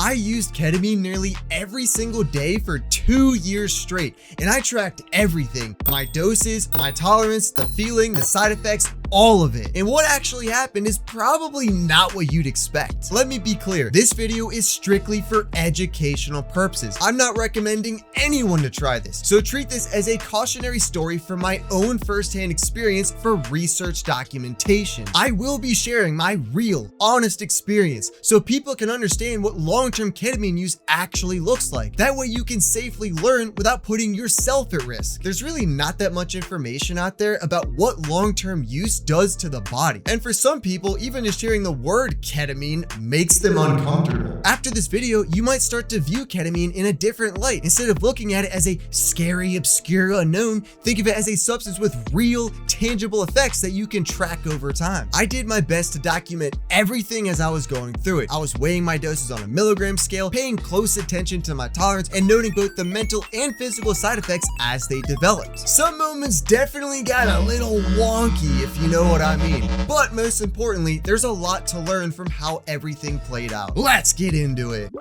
I used ketamine nearly every single day for 2 years straight, and I tracked everything: my doses, my tolerance, the feeling, the side effects, all of it. And what actually happened is probably not what you'd expect. Let me be clear, this video is strictly for educational purposes. I'm not recommending anyone to try this, so treat this as a cautionary story from my own firsthand experience for research documentation. I will be sharing my real, honest experience so people can understand what long-term ketamine use actually looks like. That way you can safely learn without putting yourself at risk. There's really not that much information out there about what long-term use does to the body. And for some people, even just hearing the word ketamine makes them uncomfortable. After this video, you might start to view ketamine in a different light. Instead of looking at it as a scary, obscure unknown, think of it as a substance with real, tangible effects that you can track over time. I did my best to document everything as I was going through it. I was weighing my doses on a milligram scale, paying close attention to my tolerance, and noting both the mental and physical side effects as they developed. Some moments definitely got a little wonky, if you know what I mean. But most importantly, there's a lot to learn from how everything played out. Let's get into it.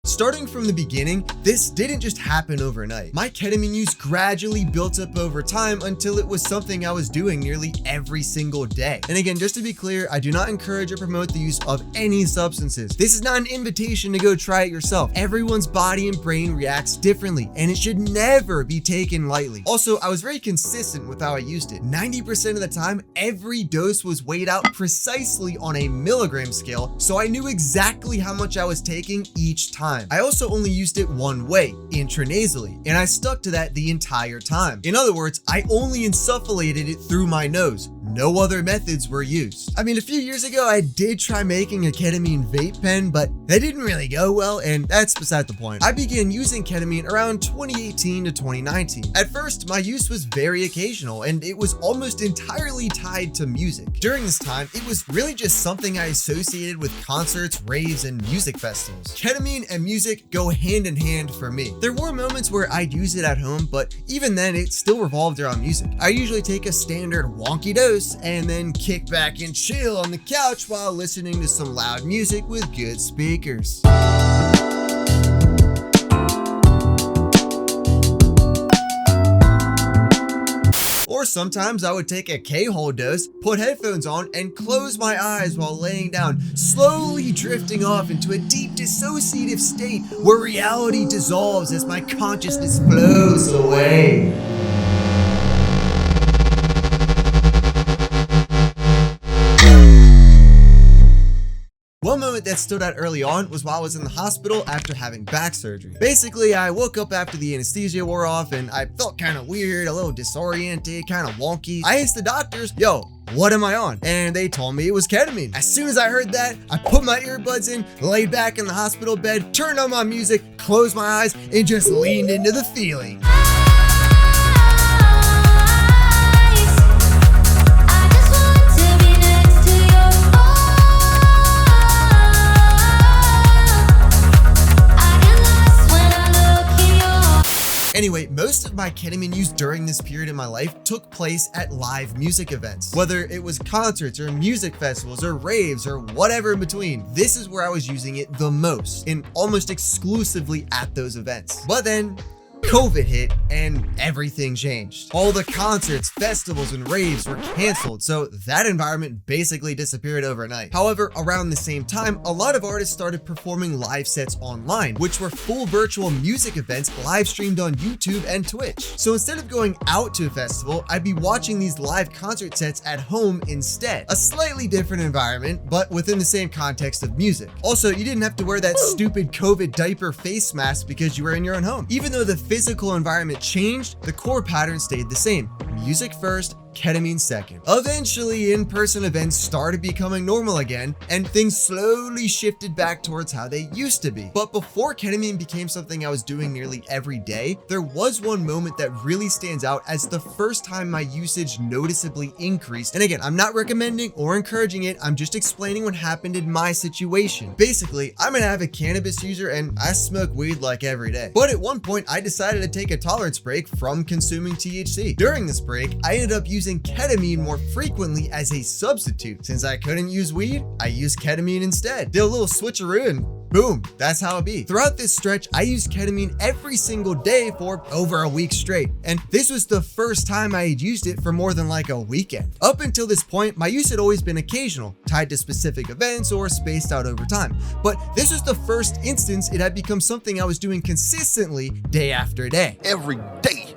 Starting from the beginning, this didn't just happen overnight. My ketamine use gradually built up over time until it was something I was doing nearly every single day. And again, just to be clear, I do not encourage or promote the use of any substances. This is not an invitation to go try it yourself. Everyone's body and brain reacts differently, and it should never be taken lightly. Also, I was very consistent with how I used it. 90% of the time, every dose was weighed out precisely on a milligram scale, so I knew exactly how much I was taking each time. I also only used it one way, intranasally, and I stuck to that the entire time. In other words, I only insufflated it through my nose. No other methods were used. I mean, a few years ago, I did try making a ketamine vape pen, but that didn't really go well, and that's beside the point. I began using ketamine around 2018 to 2019. At first, my use was very occasional, and it was almost entirely tied to music. During this time, it was really just something I associated with concerts, raves, and music festivals. Ketamine and music go hand in hand for me. There were moments where I'd use it at home, but even then, it still revolved around music. I usually take a standard wonky dose and then kick back and chill on the couch while listening to some loud music with good speakers. Or sometimes I would take a K-hole dose, put headphones on, and close my eyes while laying down, slowly drifting off into a deep dissociative state where reality dissolves as my consciousness flows away. One moment that stood out early on was while I was in the hospital after having back surgery. Basically, I woke up after the anesthesia wore off and I felt kind of weird, a little disoriented, kind of wonky. I asked the doctors, yo, what am I on? And they told me it was ketamine. As soon as I heard that, I put my earbuds in, laid back in the hospital bed, turned on my music, closed my eyes, and just leaned into the feeling. Anyway, most of my ketamine use during this period in my life took place at live music events. Whether it was concerts or music festivals or raves or whatever in between, this is where I was using it the most, and almost exclusively at those events. But then COVID hit and everything changed. All the concerts, festivals, and raves were canceled, so that environment basically disappeared overnight. However, around the same time, a lot of artists started performing live sets online, which were full virtual music events live streamed on YouTube and Twitch. So instead of going out to a festival, I'd be watching these live concert sets at home instead. A slightly different environment, but within the same context of music. Also, you didn't have to wear that stupid COVID diaper face mask because you were in your own home. Even though the physical environment changed, the core pattern stayed the same. Music first, ketamine second. Eventually, in-person events started becoming normal again, and things slowly shifted back towards how they used to be. But before ketamine became something I was doing nearly every day, there was one moment that really stands out as the first time my usage noticeably increased. And again, I'm not recommending or encouraging it, I'm just explaining what happened in my situation. Basically, I'm an avid cannabis user and I smoke weed like every day. But at one point, I decided to take a tolerance break from consuming THC. During this break, I ended up using ketamine more frequently as a substitute. Since I couldn't use weed, I used ketamine instead. Did a little switcheroo and boom, that's how it be. Throughout this stretch, I used ketamine every single day for over a week straight, and this was the first time I had used it for more than like a weekend. Up until this point, my use had always been occasional, tied to specific events or spaced out over time, but this was the first instance it had become something I was doing consistently day after day. Every day.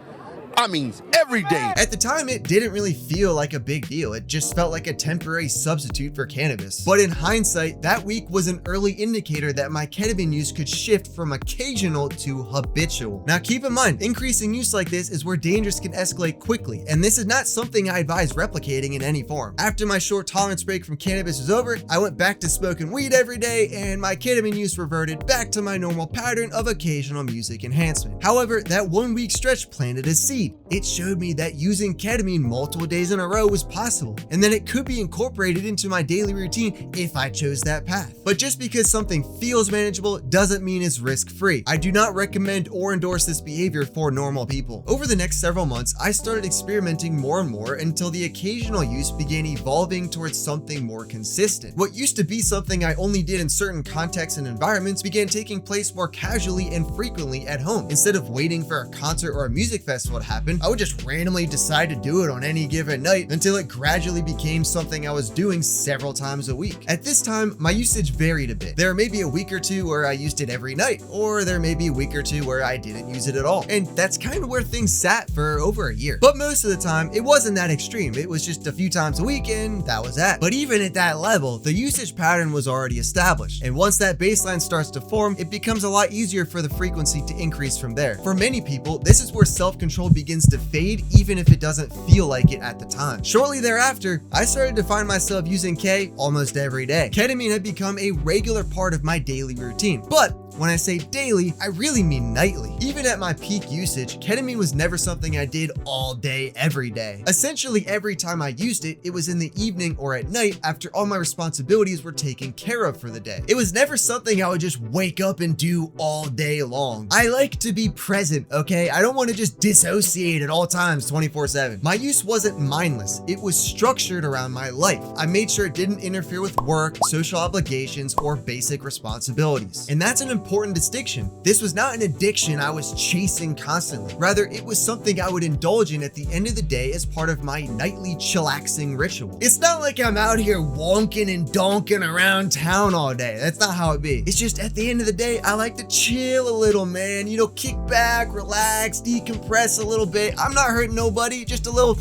I mean, every day. At the time, it didn't really feel like a big deal. It just felt like a temporary substitute for cannabis. But in hindsight, that week was an early indicator that my ketamine use could shift from occasional to habitual. Now, keep in mind, increasing use like this is where dangers can escalate quickly, and this is not something I advise replicating in any form. After my short tolerance break from cannabis was over, I went back to smoking weed every day, and my ketamine use reverted back to my normal pattern of occasional music enhancement. However, that 1 week stretch planted a seed. It showed me that using ketamine multiple days in a row was possible, and that it could be incorporated into my daily routine if I chose that path. But just because something feels manageable doesn't mean it's risk-free. I do not recommend or endorse this behavior for normal people. Over the next several months, I started experimenting more and more until the occasional use began evolving towards something more consistent. What used to be something I only did in certain contexts and environments began taking place more casually and frequently at home. Instead of waiting for a concert or a music festival to happen, I would just randomly decide to do it on any given night until it gradually became something I was doing several times a week. At this time, my usage varied a bit. There may be a week or two where I used it every night, or there may be a week or two where I didn't use it at all. And that's kind of where things sat for over a year. But most of the time, it wasn't that extreme. It was just a few times a week and that was that. But even at that level, the usage pattern was already established. And once that baseline starts to form, it becomes a lot easier for the frequency to increase from there. For many people, this is where self-control begins to fade, even if it doesn't feel like it at the time. Shortly thereafter, I started to find myself using K almost every day. Ketamine had become a regular part of my daily routine, but when I say daily, I really mean nightly. Even at my peak usage, ketamine was never something I did all day, every day. Essentially, every time I used it, it was in the evening or at night after all my responsibilities were taken care of for the day. It was never something I would just wake up and do all day long. I like to be present, okay? I don't want to just dissociate at all times 24/7. My use wasn't mindless. It was structured around my life. I made sure it didn't interfere with work, social obligations, or basic responsibilities. And that's an important distinction. This was not an addiction I was chasing constantly. Rather, it was something I would indulge in at the end of the day as part of my nightly chillaxing ritual. It's not like I'm out here wonking and donking around town all day. That's not how it be. It's just at the end of the day, I like to chill a little, man. You know, kick back, relax, decompress a little bit. I'm not hurting nobody, just a little,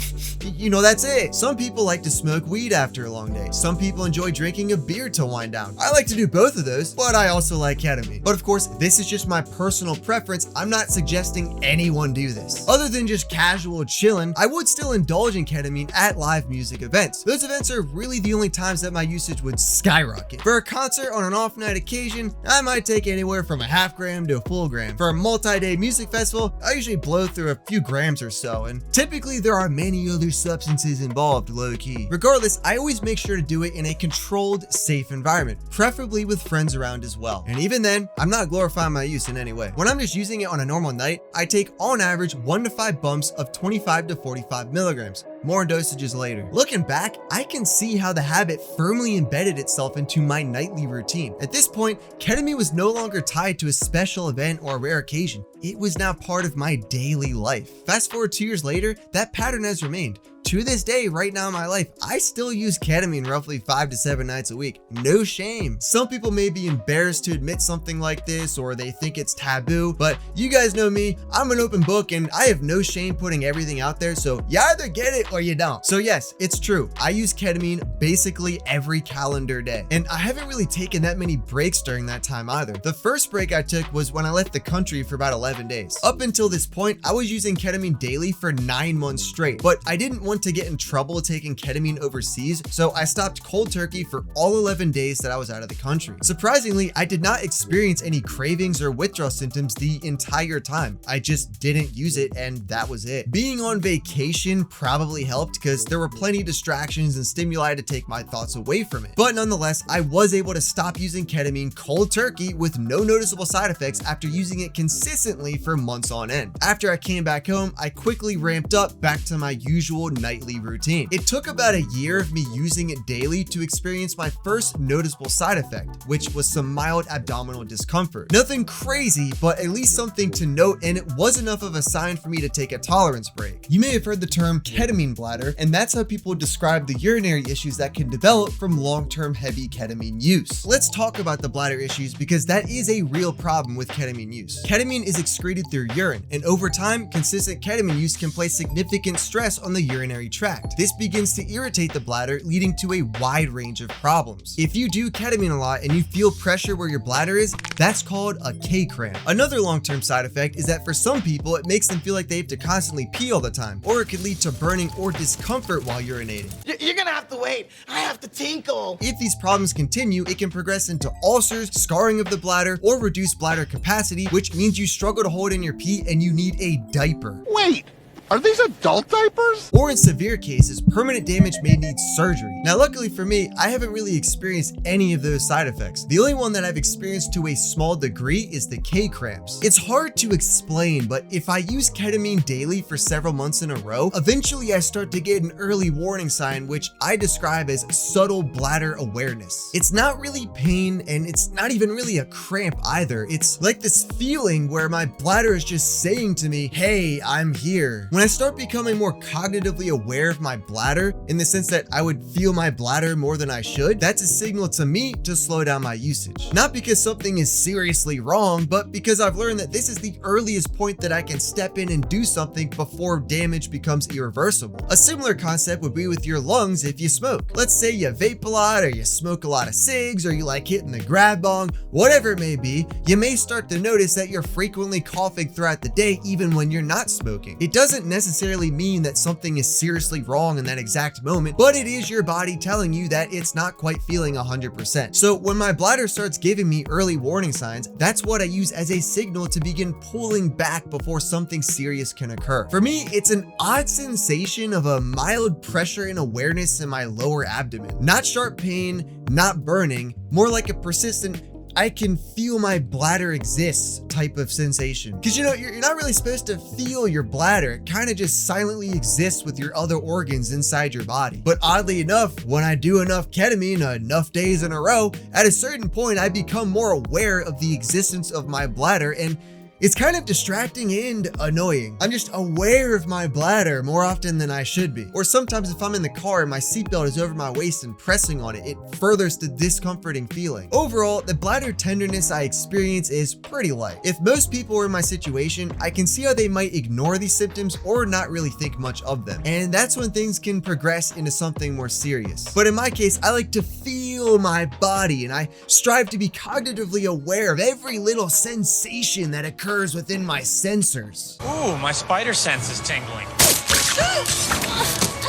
you know, that's it. Some people like to smoke weed after a long day. Some people enjoy drinking a beer to wind down. I like to do both of those, but I also like ketamine. But of course, this is just my personal preference. I'm not suggesting anyone do this. Other than just casual chilling, I would still indulge in ketamine at live music events. Those events are really the only times that my usage would skyrocket. For a concert on an off-night occasion, I might take anywhere from a half gram to a full gram. For a multi-day music festival, I usually blow through a few grams or so, and typically there are many other substances involved, low-key. Regardless, I always make sure to do it in a controlled, safe environment, preferably with friends around as well. And even then, I'm not glorifying my use in any way. When I'm just using it on a normal night, I take on average 1 to 5 bumps of 25 to 45 milligrams. More dosages later. Looking back, I can see how the habit firmly embedded itself into my nightly routine. At this point, ketamine was no longer tied to a special event or a rare occasion. It was now part of my daily life. Fast forward 2 years later, that pattern has remained. To this day, right now in my life, I still use ketamine roughly 5 to 7 nights a week. No shame. Some people may be embarrassed to admit something like this, or they think it's taboo, but you guys know me, I'm an open book and I have no shame putting everything out there, so you either get it or you don't. So yes, it's true. I use ketamine basically every calendar day, and I haven't really taken that many breaks during that time either. The first break I took was when I left the country for about 11 days. Up until this point, I was using ketamine daily for 9 months straight, but I didn't want to get in trouble taking ketamine overseas, so I stopped cold turkey for all 11 days that I was out of the country. Surprisingly, I did not experience any cravings or withdrawal symptoms the entire time. I just didn't use it, and that was it. Being on vacation probably helped because there were plenty of distractions and stimuli to take my thoughts away from it. But nonetheless, I was able to stop using ketamine cold turkey with no noticeable side effects after using it consistently for months on end. After I came back home, I quickly ramped up back to my usual nightly routine. It took about a year of me using it daily to experience my first noticeable side effect, which was some mild abdominal discomfort. Nothing crazy, but at least something to note, and it was enough of a sign for me to take a tolerance break. You may have heard the term ketamine bladder, and that's how people describe the urinary issues that can develop from long-term heavy ketamine use. Let's talk about the bladder issues because that is a real problem with ketamine use. Ketamine is excreted through urine, and over time, consistent ketamine use can place significant stress on the urinary tract. This begins to irritate the bladder, leading to a wide range of problems. If you do ketamine a lot and you feel pressure where your bladder is, that's called a K-cramp. Another long-term side effect is that for some people, it makes them feel like they have to constantly pee all the time, or it could lead to burning or discomfort while urinating. You're gonna have to wait. I have to tinkle. If these problems continue, it can progress into ulcers, scarring of the bladder, or reduced bladder capacity, which means you struggle to hold in your pee and you need a diaper. Wait, are these adult diapers? Or in severe cases, permanent damage may need surgery. Now, luckily for me, I haven't really experienced any of those side effects. The only one that I've experienced to a small degree is the K-cramps. It's hard to explain, but if I use ketamine daily for several months in a row, eventually I start to get an early warning sign, which I describe as subtle bladder awareness. It's not really pain, and it's not even really a cramp either. It's like this feeling where my bladder is just saying to me, hey, I'm here. When I start becoming more cognitively aware of my bladder, in the sense that I would feel my bladder more than I should, that's a signal to me to slow down my usage. Not because something is seriously wrong, but because I've learned that this is the earliest point that I can step in and do something before damage becomes irreversible. A similar concept would be with your lungs if you smoke. Let's say you vape a lot, or you smoke a lot of cigs, or you like hitting the grab bong, whatever it may be, you may start to notice that you're frequently coughing throughout the day even when you're not smoking. It doesn't necessarily mean that something is seriously wrong in that exact moment, but it is your body telling you that it's not quite feeling 100%. So when my bladder starts giving me early warning signs, that's what I use as a signal to begin pulling back before something serious can occur. For me, it's an odd sensation of a mild pressure and awareness in my lower abdomen. Not sharp pain, not burning, more like a persistent I can feel my bladder exists type of sensation. Because you're not really supposed to feel your bladder. It kind of just silently exists with your other organs inside your body. But oddly enough, when I do enough ketamine enough days in a row, at a certain point I become more aware of the existence of my bladder, and it's kind of distracting and annoying. I'm just aware of my bladder more often than I should be. Or sometimes if I'm in the car and my seatbelt is over my waist and pressing on it, it furthers the discomforting feeling. Overall, the bladder tenderness I experience is pretty light. If most people were in my situation, I can see how they might ignore these symptoms or not really think much of them. And that's when things can progress into something more serious. But in my case, I like to feel my body, and I strive to be cognitively aware of every little sensation that occurs within my sensors. Ooh, my spider sense is tingling.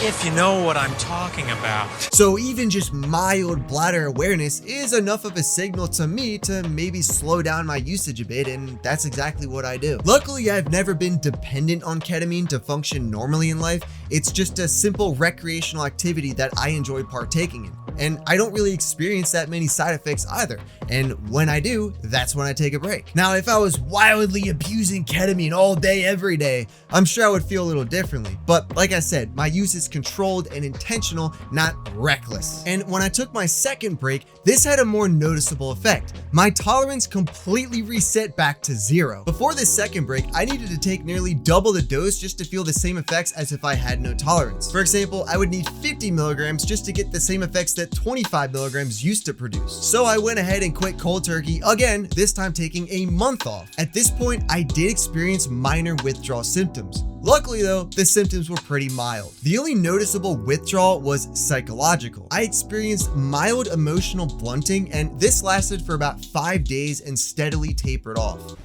If you know what I'm talking about. So even just mild bladder awareness is enough of a signal to me to maybe slow down my usage a bit, and that's exactly what I do. Luckily, I've never been dependent on ketamine to function normally in life. It's just a simple recreational activity that I enjoy partaking in. And I don't really experience that many side effects either. And when I do, that's when I take a break. Now, if I was wildly abusing ketamine all day, every day, I'm sure I would feel a little differently. But like I said, my use is controlled and intentional, not reckless. And when I took my second break, this had a more noticeable effect. My tolerance completely reset back to 0. Before this second break, I needed to take nearly double the dose just to feel the same effects as if I had no tolerance. For example, I would need 50 milligrams just to get the same effects that 25 milligrams used to produce. So I went ahead and quit cold turkey again, this time taking a month off. At this point, I did experience minor withdrawal symptoms. Luckily though, the symptoms were pretty mild. The only noticeable withdrawal was psychological. I experienced mild emotional blunting, and this lasted for about 5 days and steadily tapered off.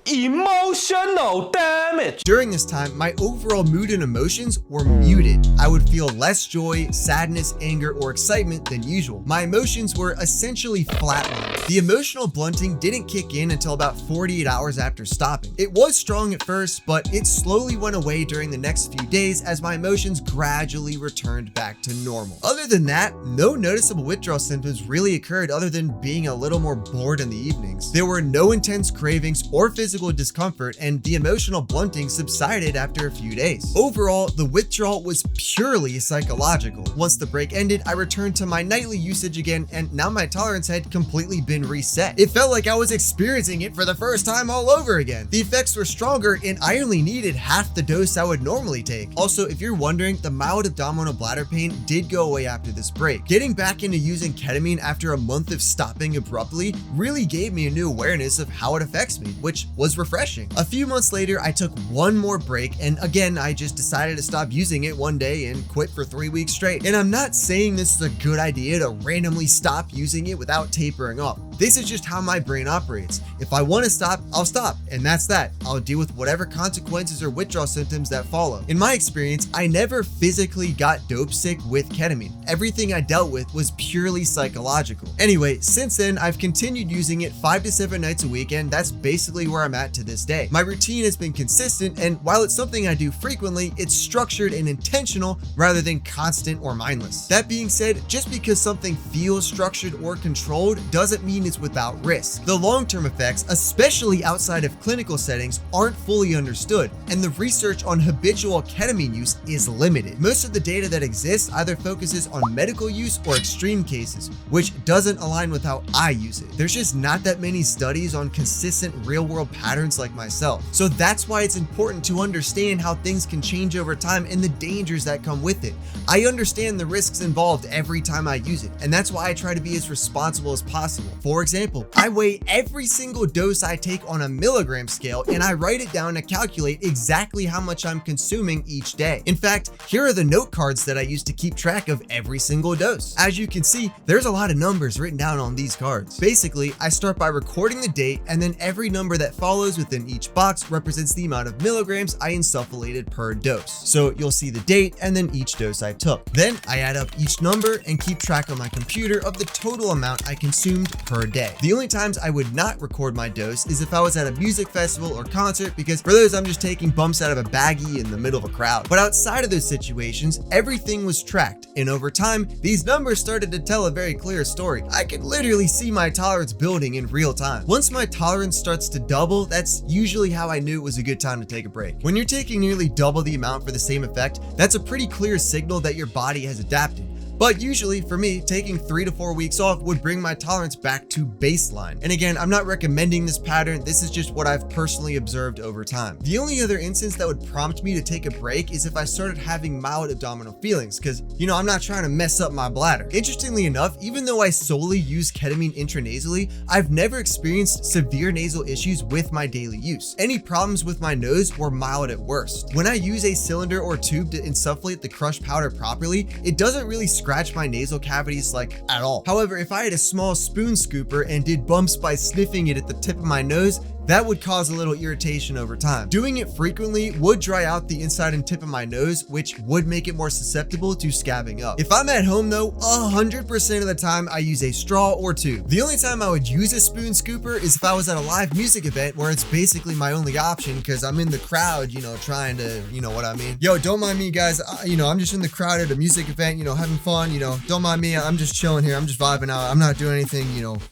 Emotional damage. During this time, my overall mood and emotions were muted. I would feel less joy, sadness, anger, or excitement than usual. My emotions were essentially flatlined. The emotional blunting didn't kick in until about 48 hours after stopping. It was strong at first, but it slowly went away during the next few days as my emotions gradually returned back to normal. Other than that, no noticeable withdrawal symptoms really occurred other than being a little more bored in the evenings. There were no intense cravings or physical physical discomfort, and the emotional blunting subsided after a few days. Overall, the withdrawal was purely psychological. Once the break ended, I returned to my nightly usage again, and now my tolerance had completely been reset. It felt like I was experiencing it for the first time all over again. The effects were stronger, and I only needed half the dose I would normally take. Also, if you're wondering, the mild abdominal bladder pain did go away after this break. Getting back into using ketamine after a month of stopping abruptly really gave me a new awareness of how it affects me, which was refreshing. A few months later, I took one more break, and again, I just decided to stop using it one day and quit for 3 weeks straight. And I'm not saying this is a good idea to randomly stop using it without tapering off. This is just how my brain operates. If I want to stop, I'll stop, and that's that. I'll deal with whatever consequences or withdrawal symptoms that follow. In my experience, I never physically got dope sick with ketamine. Everything I dealt with was purely psychological. Anyway, since then, I've continued using it 5 to 7 nights a week, and that's basically where I'm at to this day. My routine has been consistent, and while it's something I do frequently, it's structured and intentional rather than constant or mindless. That being said, just because something feels structured or controlled doesn't mean it's without risk. The long-term effects, especially outside of clinical settings, aren't fully understood, and the research on habitual ketamine use is limited. Most of the data that exists either focuses on medical use or extreme cases, which doesn't align with how I use it. There's just not that many studies on consistent real-world patterns like myself. So that's why it's important to understand how things can change over time and the dangers that come with it. I understand the risks involved every time I use it, and that's why I try to be as responsible as possible. For example, I weigh every single dose I take on a milligram scale, and I write it down to calculate exactly how much I'm consuming each day. In fact, here are the note cards that I use to keep track of every single dose. As you can see, there's a lot of numbers written down on these cards. Basically, I start by recording the date, and then every number that follows within each box represents the amount of milligrams I insufflated per dose. So you'll see the date and then each dose I took. Then I add up each number and keep track on my computer of the total amount I consumed per day. The only times I would not record my dose is if I was at a music festival or concert, because for those I'm just taking bumps out of a baggie in the middle of a crowd. But outside of those situations, everything was tracked, and over time, these numbers started to tell a very clear story. I could literally see my tolerance building in real time. Once my tolerance starts to double, that's usually how I knew it was a good time to take a break. When you're taking nearly double the amount for the same effect, that's a pretty clear signal that your body has adapted. But usually for me, taking 3 to 4 weeks off would bring my tolerance back to baseline. And again, I'm not recommending this pattern. This is just what I've personally observed over time. The only other instance that would prompt me to take a break is if I started having mild abdominal feelings, because, I'm not trying to mess up my bladder. Interestingly enough, even though I solely use ketamine intranasally, I've never experienced severe nasal issues with my daily use. Any problems with my nose were mild at worst. When I use a cylinder or tube to insufflate the crushed powder properly, it doesn't really scratch my nasal cavities at all. However, if I had a small spoon scooper and did bumps by sniffing it at the tip of my nose, that would cause a little irritation over time. Doing it frequently would dry out the inside and tip of my nose, which would make it more susceptible to scabbing up. If I'm at home though, 100% of the time I use a straw or tube. The only time I would use a spoon scooper is if I was at a live music event where it's basically my only option because I'm in the crowd, trying to, what I mean? Yo, don't mind me guys, I'm just in the crowd at a music event, having fun, don't mind me, I'm just chilling here, I'm just vibing out, I'm not doing anything,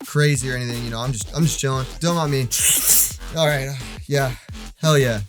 crazy or anything, I'm just chilling, don't mind me. All right, yeah, hell yeah.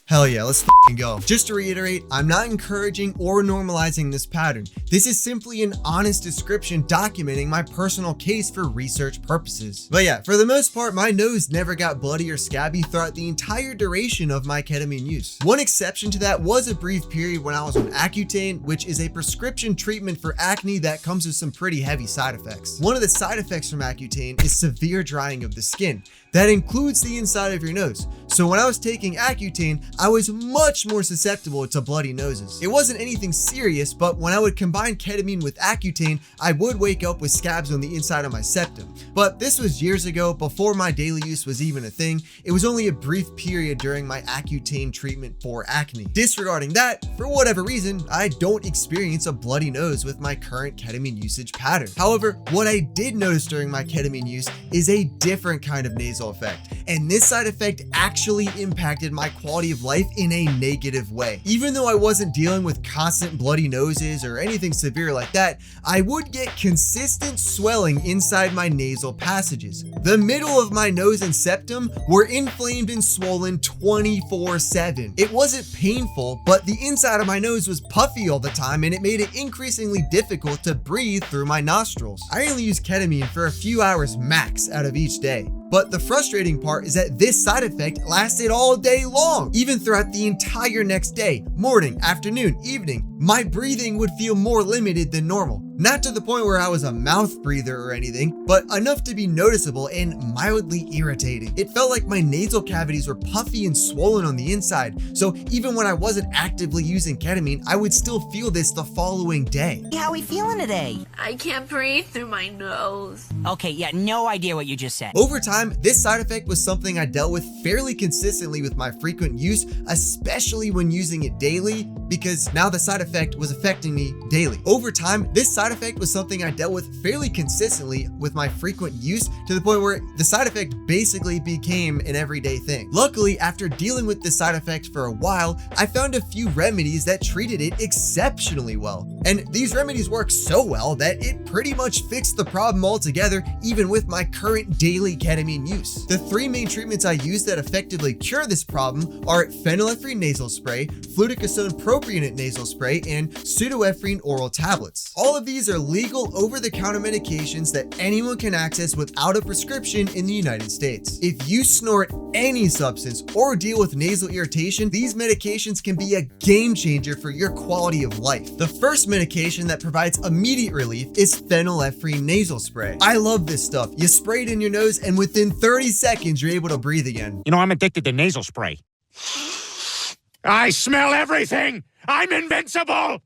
Hell yeah, let's f***ing go. Just to reiterate, I'm not encouraging or normalizing this pattern. This is simply an honest description documenting my personal case for research purposes. But yeah, for the most part, my nose never got bloody or scabby throughout the entire duration of my ketamine use. One exception to that was a brief period when I was on Accutane, which is a prescription treatment for acne that comes with some pretty heavy side effects. One of the side effects from Accutane is severe drying of the skin. That includes the inside of your nose. So when I was taking Accutane, I was much more susceptible to bloody noses. It wasn't anything serious, but when I would combine ketamine with Accutane, I would wake up with scabs on the inside of my septum. But this was years ago, before my daily use was even a thing. It was only a brief period during my Accutane treatment for acne. Disregarding that, for whatever reason, I don't experience a bloody nose with my current ketamine usage pattern. However, what I did notice during my ketamine use is a different kind of nasal nasal effect, and this side effect actually impacted my quality of life in a negative way. Even though I wasn't dealing with constant bloody noses or anything severe like that, I would get consistent swelling inside my nasal passages. The middle of my nose and septum were inflamed and swollen 24/7. It wasn't painful, but the inside of my nose was puffy all the time, and it made it increasingly difficult to breathe through my nostrils. I only used ketamine for a few hours max out of each day. But the frustrating part is that this side effect lasted all day long. Even throughout the entire next day, morning, afternoon, evening, my breathing would feel more limited than normal. Not to the point where I was a mouth breather or anything, but enough to be noticeable and mildly irritating. It felt like my nasal cavities were puffy and swollen on the inside, so even when I wasn't actively using ketamine, I would still feel this the following day. How we feeling today? I can't breathe through my nose. Okay, yeah, no idea what you just said. Over time, this side effect was something I dealt with fairly consistently with my frequent use, especially when using it daily, because now the side effect was affecting me daily. Over time, this side effect was something I dealt with fairly consistently with my frequent use, to the point where the side effect basically became an everyday thing. Luckily, after dealing with this side effect for a while, I found a few remedies that treated it exceptionally well. And these remedies work so well that it pretty much fixed the problem altogether, even with my current daily ketamine use. The three main treatments I use that effectively cure this problem are phenylephrine nasal spray, fluticasone propionate nasal spray, and pseudoephedrine oral tablets. All of these are legal over-the-counter medications that anyone can access without a prescription in the United States. If you snort any substance or deal with nasal irritation, these medications can be a game changer for your quality of life. The first medication that provides immediate relief is phenylephrine nasal spray. I love this stuff. You spray it in your nose and within 30 seconds, you're able to breathe again. You know, I'm addicted to nasal spray. I smell everything! I'm invincible!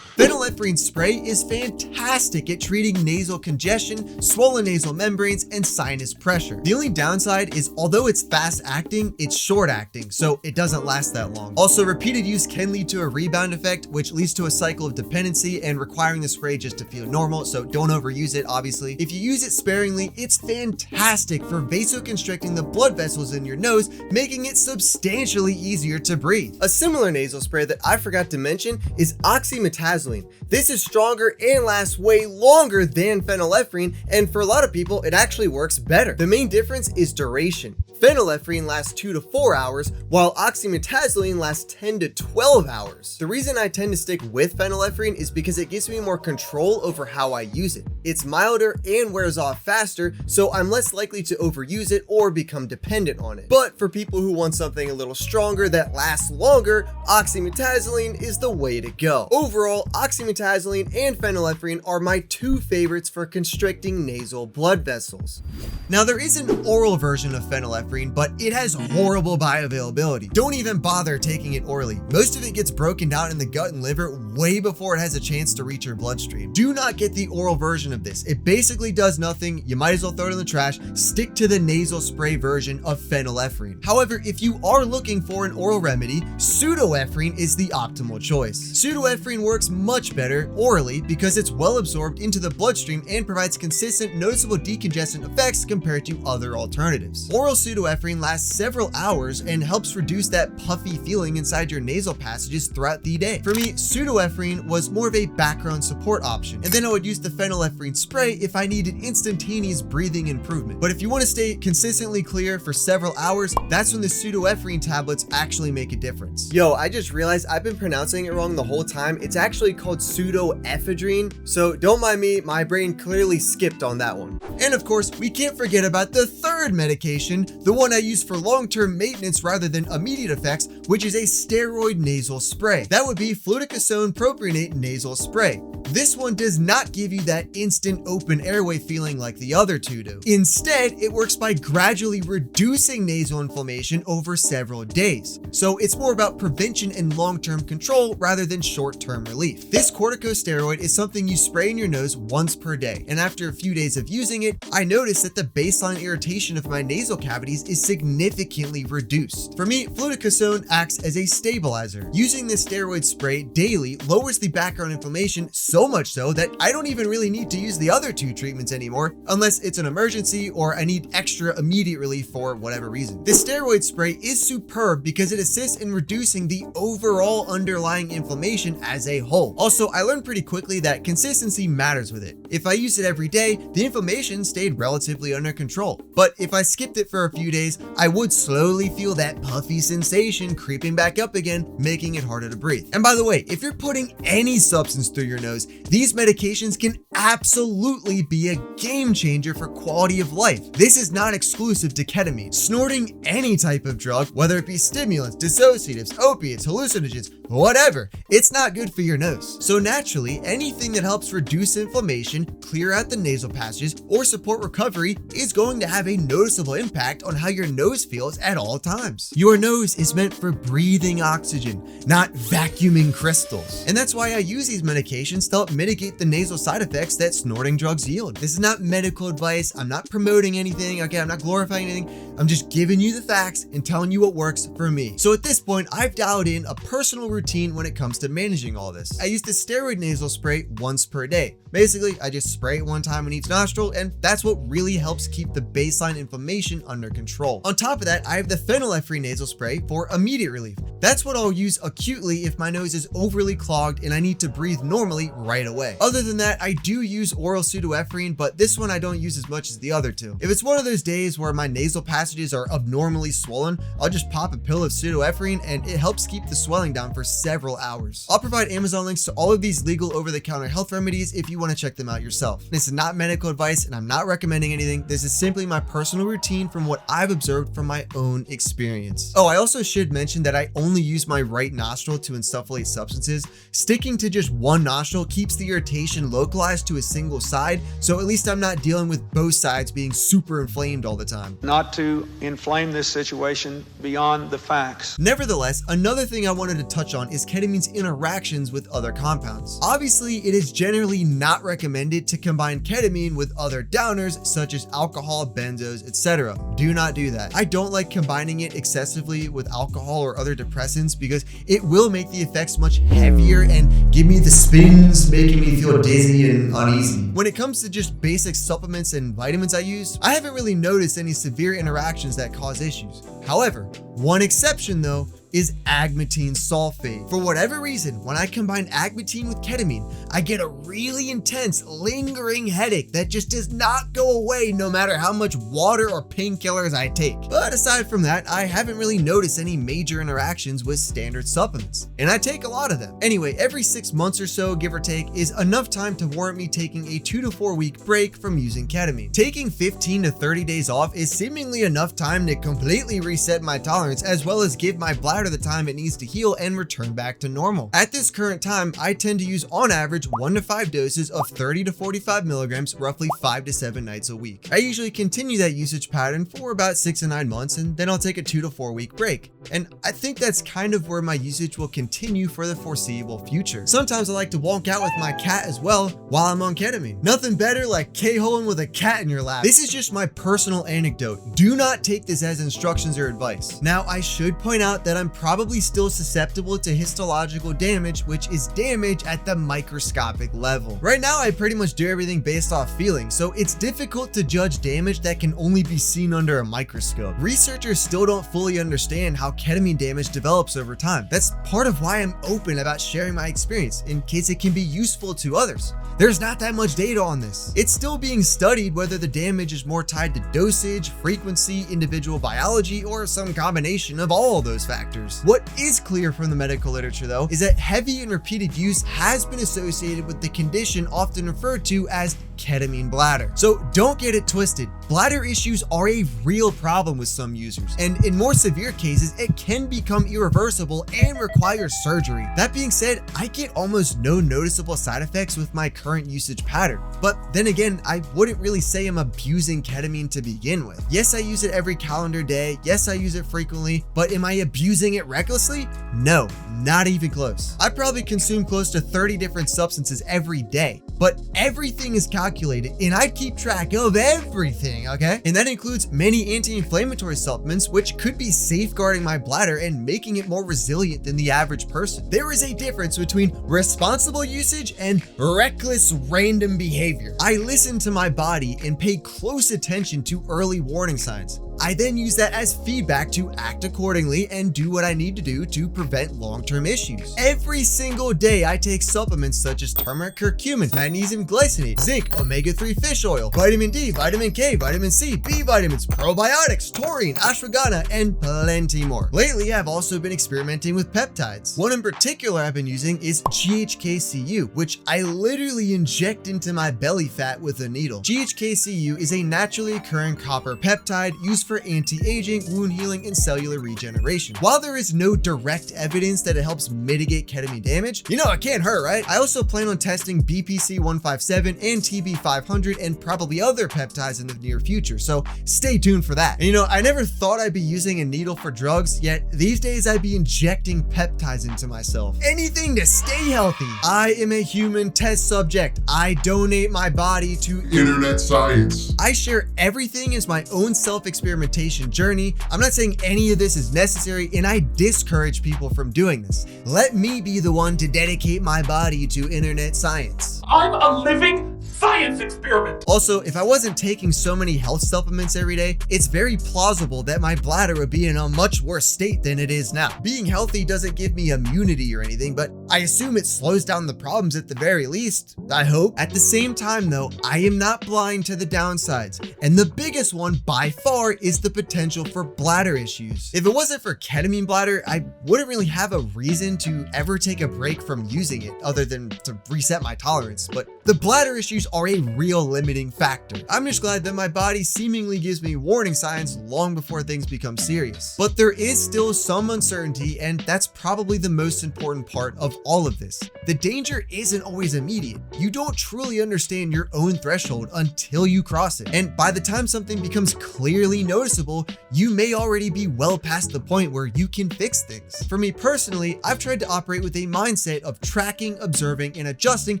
Phenylephrine spray is fantastic at treating nasal congestion, swollen nasal membranes, and sinus pressure. The only downside is, although it's fast acting, it's short acting, so it doesn't last that long. Also, repeated use can lead to a rebound effect, which leads to a cycle of dependency and requiring the spray just to feel normal, so don't overuse it, obviously. If you use it sparingly, it's fantastic for vasoconstricting the blood vessels in your nose, making it substantially easier to breathe. A similar nasal spray that I forgot to mention is oxymetazoline. This is stronger and lasts way longer than phenylephrine, and for a lot of people, it actually works better. The main difference is duration. Phenylephrine lasts 2 to 4 hours, while oxymetazoline lasts 10 to 12 hours. The reason I tend to stick with phenylephrine is because it gives me more control over how I use it. It's milder and wears off faster, so I'm less likely to overuse it or become dependent on it. But for people who want something a little stronger that lasts longer, oxymetazoline is the way to go. Overall, oxymetazoline and phenylephrine are my two favorites for constricting nasal blood vessels. Now, there is an oral version of phenylephrine, but it has horrible bioavailability. Don't even bother taking it orally. Most of it gets broken down in the gut and liver way before it has a chance to reach your bloodstream. Do not get the oral version of this. It basically does nothing. You might as well throw it in the trash. Stick to the nasal spray version of phenylephrine. However, if you are looking for an oral remedy, pseudoephedrine is the optimal choice. Pseudoephedrine works much better orally because it's well absorbed into the bloodstream and provides consistent, noticeable decongestant effects compared to other alternatives. Oral pseudoephedrine lasts several hours and helps reduce that puffy feeling inside your nasal passages throughout the day. For me, pseudoephedrine was more of a background support option, and then I would use the phenylephrine spray if I needed instantaneous breathing improvement. But if you want to stay consistently clear for several hours, that's when the pseudoephedrine tablets actually make a difference. Yo, I just realized I've been pronouncing it wrong the whole time. It's actually called pseudoephedrine, so don't mind me, my brain clearly skipped on that one. And of course, we can't forget about the third medication, the one I use for long-term maintenance rather than immediate effects, which is a steroid nasal spray. That would be fluticasone propionate nasal spray. This one does not give you that instant open airway feeling like the other two do. Instead, it works by gradually reducing nasal inflammation over several days. So it's more about prevention and long-term control rather than short-term relief. This corticosteroid is something you spray in your nose once per day, and after a few days of using it, I noticed that the baseline irritation of my nasal cavities is significantly reduced. For me, fluticasone acts as a stabilizer. Using this steroid spray daily lowers the background inflammation so so much so that I don't even really need to use the other 2 treatments anymore unless it's an emergency or I need extra immediate relief for whatever reason. This steroid spray is superb because it assists in reducing the overall underlying inflammation as a whole. Also, I learned pretty quickly that consistency matters with it. If I used it every day, the inflammation stayed relatively under control. But if I skipped it for a few days, I would slowly feel that puffy sensation creeping back up again, making it harder to breathe. And by the way, if you're putting any substance through your nose, these medications can absolutely be a game changer for quality of life. This is not exclusive to ketamine. Snorting any type of drug, whether it be stimulants, dissociatives, opiates, hallucinogens, whatever, it's not good for your nose. So naturally, anything that helps reduce inflammation, clear out the nasal passages, or support recovery is going to have a noticeable impact on how your nose feels at all times. Your nose is meant for breathing oxygen, not vacuuming crystals. And that's why I use these medications to help mitigate the nasal side effects that snorting drugs yield. This is not medical advice. I'm not promoting anything. Okay, I'm not glorifying anything. I'm just giving you the facts and telling you what works for me. So at this point, I've dialed in a personal routine when it comes to managing all this. I use the steroid nasal spray once per day. Basically, I just spray it one time in each nostril, and that's what really helps keep the baseline inflammation under control. On top of that, I have the phenylephrine nasal spray for immediate relief. That's what I'll use acutely if my nose is overly clogged and I need to breathe normally right away. Other than that, I do use oral pseudoephedrine, but this one I don't use as much as the other 2. If it's one of those days where my nasal passages are abnormally swollen, I'll just pop a pill of pseudoephedrine and it helps keep the swelling down for several hours. I'll provide Amazon links to all of these legal over-the-counter health remedies if you want to check them out yourself. This is not medical advice and I'm not recommending anything. This is simply my personal routine from what I've observed from my own experience. Oh, I also should mention that I only use my right nostril to insufflate substances. Sticking to just one nostril keeps the irritation localized to a single side, so at least I'm not dealing with both sides being super inflamed all the time. Not to inflame this situation beyond the facts. Nevertheless, another thing I wanted to touch on is ketamine's interactions with other compounds. Obviously, it is generally not recommended to combine ketamine with other downers such as alcohol, benzos, etc. Do not do that. I don't like combining it excessively with alcohol or other depressants because it will make the effects much heavier and give me the spins, making me feel dizzy and uneasy. When it comes to just basic supplements and vitamins I use, I haven't really noticed any severe interactions that cause issues. However, one exception though is agmatine sulfate. For whatever reason, when I combine agmatine with ketamine, I get a really intense, lingering headache that just does not go away no matter how much water or painkillers I take. But aside from that, I haven't really noticed any major interactions with standard supplements, and I take a lot of them. Anyway, every 6 months or so, give or take, is enough time to warrant me taking a 2 to 4 week break from using ketamine. Taking 15 to 30 days off is seemingly enough time to completely reset my tolerance as well as give my bladder the time it needs to heal and return back to normal. At this current time, I tend to use on average 1 to 5 doses of 30 to 45 milligrams roughly 5 to 7 nights a week. I usually continue that usage pattern for about 6 to 9 months and then I'll take a 2 to 4 week break. And I think that's kind of where my usage will continue for the foreseeable future. Sometimes I like to walk out with my cat as well while I'm on ketamine. Nothing better like K-holing with a cat in your lap. This is just my personal anecdote. Do not take this as instructions or advice. Now, I should point out that I'm probably still susceptible to histological damage, which is damage at the microscopic level. Right now, I pretty much do everything based off feeling, so it's difficult to judge damage that can only be seen under a microscope. Researchers still don't fully understand how ketamine damage develops over time. That's part of why I'm open about sharing my experience in case it can be useful to others. There's not that much data on this. It's still being studied whether the damage is more tied to dosage, frequency, individual biology, or some combination of all those factors. What is clear from the medical literature though is that heavy and repeated use has been associated with the condition often referred to as ketamine bladder. So don't get it twisted. Bladder issues are a real problem with some users, and in more severe cases, it can become irreversible and require surgery. That being said, I get almost no noticeable side effects with my current usage pattern. But then again, I wouldn't really say I'm abusing ketamine to begin with. Yes, I use it every calendar day. Yes, I use it frequently, but am I abusing it recklessly? No, not even close. I probably consume close to 30 different substances every day, but everything is calculated calculate it, and I'd keep track of everything, okay? And that includes many anti-inflammatory supplements, which could be safeguarding my bladder and making it more resilient than the average person. There is a difference between responsible usage and reckless random behavior. I listen to my body and pay close attention to early warning signs. I then use that as feedback to act accordingly and do what I need to do to prevent long-term issues. Every single day, I take supplements such as turmeric curcumin, magnesium glycinate, zinc, omega-3 fish oil, vitamin D, vitamin K, vitamin C, B vitamins, probiotics, taurine, ashwagandha, and plenty more. Lately, I've also been experimenting with peptides. One in particular I've been using is GHKCU, which I literally inject into my belly fat with a needle. GHKCU is a naturally occurring copper peptide used for anti-aging, wound healing, and cellular regeneration. While there is no direct evidence that it helps mitigate ketamine damage, you know it can't hurt, right? I also plan on testing BPC 157 and TB 500 and probably other peptides in the near future, so stay tuned for that. And you know, I never thought I'd be using a needle for drugs, yet these days I'd be injecting peptides into myself. Anything to stay healthy. I am a human test subject. I donate my body to Internet science. I share everything as my own self-experimentation journey. I'm not saying any of this is necessary, and I discourage people from doing this. Let me be the one to dedicate my body to internet science. I'm a living science experiment. Also, if I wasn't taking so many health supplements every day, it's very plausible that my bladder would be in a much worse state than it is now. Being healthy doesn't give me immunity or anything, but I assume it slows down the problems at the very least, I hope. At the same time though, I am not blind to the downsides, and the biggest one by far is the potential for bladder issues. If it wasn't for ketamine bladder, I wouldn't really have a reason to ever take a break from using it other than to reset my tolerance, but the bladder issues are a real limiting factor. I'm just glad that my body seemingly gives me warning signs long before things become serious. But there is still some uncertainty, and that's probably the most important part of all of this. The danger isn't always immediate. You don't truly understand your own threshold until you cross it. And by the time something becomes clearly noticeable, you may already be well past the point where you can fix things. For me personally, I've tried to operate with a mindset of tracking, observing, and adjusting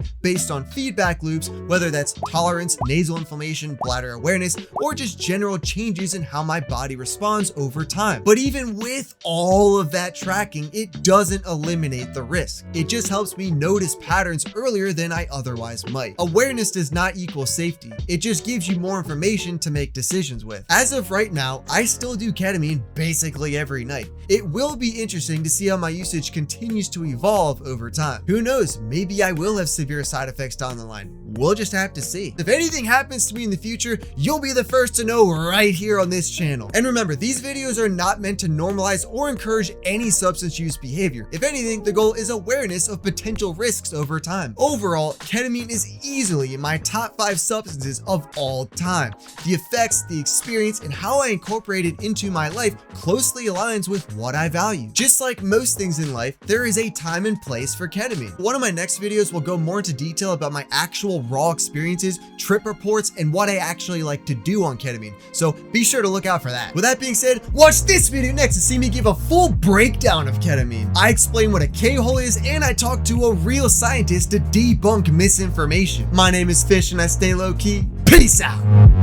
based on feedback loops, whether that's tolerance, nasal inflammation, bladder awareness, or just general changes in how my body responds over time. But even with all of that tracking, it doesn't eliminate the risk. It just helps me notice patterns earlier than I otherwise might. Awareness does not equal safety. It just gives you more information to make decisions with. As of right now, I still do ketamine basically every night. It will be interesting to see how my usage continues to evolve over time. Who knows, maybe I will have severe side effects down the line. We'll just have to see. If anything happens to me in the future, you'll be the first to know right here on this channel. And remember, these videos are not meant to normalize or encourage any substance use behavior. If anything, the goal is awareness of potential risks over time. Overall, ketamine is easily in my top 5 substances of all time. The effects, the experience, and how I incorporate it into my life closely aligns with what I value. Just like most things in life, there is a time and place for ketamine. One of my next videos will go more into detail about my actual raw experiences, trip reports, and what I actually like to do on ketamine, so be sure to look out for that. With that being said, watch this video next to see me give a full breakdown of ketamine. I explain what a K-hole is, and I talk to a real scientist to debunk misinformation. My name is Fish, and I stay low-key. Peace out!